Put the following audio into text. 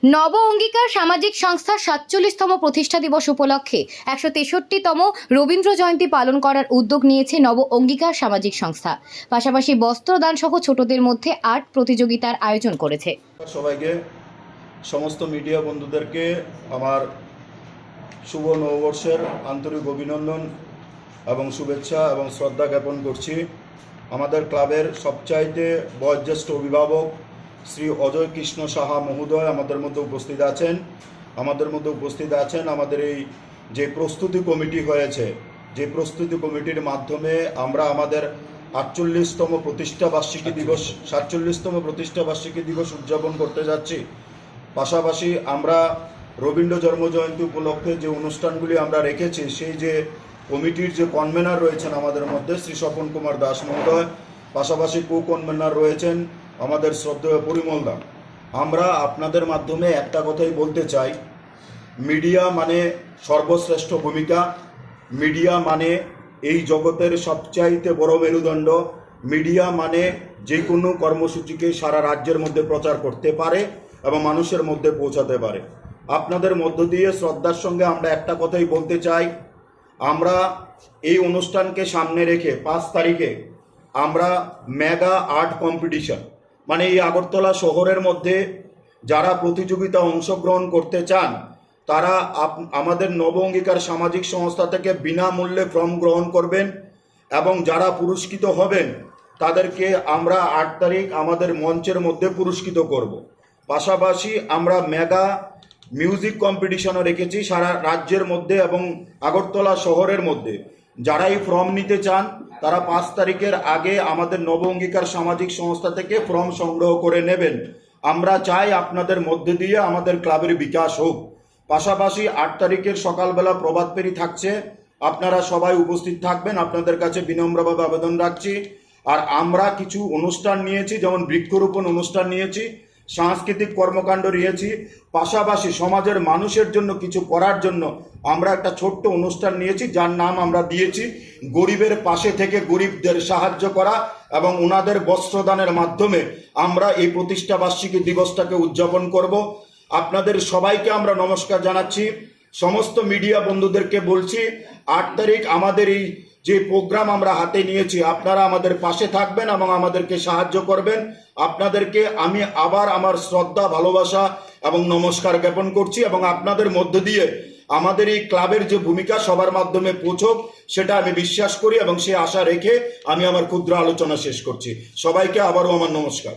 নব অঙ্গীকার সামাজিক সংস্থার ৪৭তম প্রতিষ্ঠা দিবস উপলক্ষে ১৬৩তম রবীন্দ্র জয়ন্তী পালন করার উদ্যোগ নিয়েছে নব অঙ্গীকার সামাজিক সংস্থা। পাশাপাশি বস্ত্রদান সহ ছোটদের মধ্যে আর্ট প্রতিযোগিতার আয়োজন করেছে। সবাইকে, সমস্ত মিডিয়া বন্ধুদেরকে আমার শুভ নববর্ষের আন্তরিক অভিনন্দন এবং শুভেচ্ছা এবং শ্রদ্ধা জ্ঞাপন করছি। আমাদের ক্লাবের সবচাইতে বয়োজ্যেষ্ঠ অভিভাবক শ্রী অজয় কৃষ্ণ সাহা মহোদয় আমাদের মধ্যে উপস্থিত আছেন। আমাদের এই যে প্রস্তুতি কমিটি হয়েছে, যে প্রস্তুতি কমিটির মাধ্যমে আমরা আমাদের ৪৮তম প্রতিষ্ঠা বার্ষিকী দিবস উদযাপন করতে যাচ্ছি। পাশাপাশি আমরা রবীন্দ্র জন্মজয়ন্তী উপলক্ষে যে অনুষ্ঠানগুলি আমরা রেখেছি, সেই যে কমিটির যে কনভেনার রয়েছেন আমাদের মধ্যে শ্রী স্বপন কুমার দাস মহোদয়, পাশাপাশি কনভেনার রয়েছেন আমাদের শ্রদ্ধেয় পরিমল দা। আমরা আপনাদের মাধ্যমে একটা কথাই বলতে চাই, মিডিয়া মানে সর্বশ্রেষ্ঠ ভূমিকা, মিডিয়া মানে এই জগতের সবচাইতে বড় মেরুদণ্ড, মিডিয়া মানে যে কোনো কর্মসূচিকে সারা রাজ্যের মধ্যে প্রচার করতে পারে এবং মানুষের মধ্যে পৌঁছাতে পারে। আপনাদের মধ্য দিয়ে শ্রদ্ধার সঙ্গে আমরা একটা কথাই বলতে চাই, আমরা এই অনুষ্ঠানকে সামনে রেখে ৫ তারিখে আমরা মেগা আর্ট কম্পিটিশন, মানে এই আগরতলা শহরের মধ্যে যারা প্রতিযোগিতা অংশগ্রহণ করতে চান তারা আমাদের নব অঙ্গীকার সামাজিক সংস্থা থেকে বিনামূল্যে ফর্ম গ্রহণ করবেন এবং যারা পুরস্কৃত হবেন তাদেরকে আমরা ৮ তারিখ আমাদের মঞ্চের মধ্যে পুরস্কৃত করব। পাশাপাশি আমরা মেগা মিউজিক কম্পিটিশনও রেখেছি সারা রাজ্যের মধ্যে এবং আগরতলা শহরের মধ্যে। যারাই ফর্ম নিতে চান তারা ৫ তারিখের আগে আমাদের নব অঙ্গীকার সামাজিক সংস্থা থেকে ফর্ম সংগ্রহ করে নেবেন। আমরা চাই আপনাদের মধ্যে দিয়ে আমাদের ক্লাবের বিকাশ হোক। পাশাপাশি ৮ তারিখের সকালবেলা প্রভাত ফেরি থাকছে, আপনারা সবাই উপস্থিত থাকবেন, আপনাদের কাছে বিনম্রভাবে আবেদন রাখছি। আর আমরা কিছু অনুষ্ঠান নিয়েছি, যেমন বৃক্ষরোপণ অনুষ্ঠান নিয়েছি, সাংস্কৃতিক কর্মকাণ্ড নিয়েছি, পাশাপাশি সমাজের মানুষের জন্য কিছু করার জন্য আমরা একটা ছোট্ট অনুষ্ঠান নিয়েছি, যার নাম আমরা দিয়েছি গরিবের পাশে থেকে গরিবদের সাহায্য করা এবং ওনাদের বস্ত্রদানের মাধ্যমে আমরা এই প্রতিষ্ঠা বার্ষিকী দিবসটাকে উদযাপন করব। আপনাদের সবাইকে আমরা নমস্কার জানাচ্ছি। সমস্ত মিডিয়া বন্ধুদেরকে বলছি, ৮ তারিখ আমাদের এই যে প্রোগ্রাম আমরা হাতে নিয়েছি, আপনারা আমাদের পাশে থাকবেন এবং আমাদেরকে সাহায্য করবেন। আপনাদেরকে আমি আবার আমার শ্রদ্ধা, ভালোবাসা এবং নমস্কার জ্ঞাপন করছি এবং আপনাদের মধ্য দিয়ে আমাদের এই ক্লাবের যে ভূমিকা সবার মাধ্যমে পৌঁছক সেটা আমি বিশ্বাস করি এবং সে আশা রেখে আমি আমার ক্ষুদ্র আলোচনা শেষ করছি। সবাইকে আবারও আমার নমস্কার।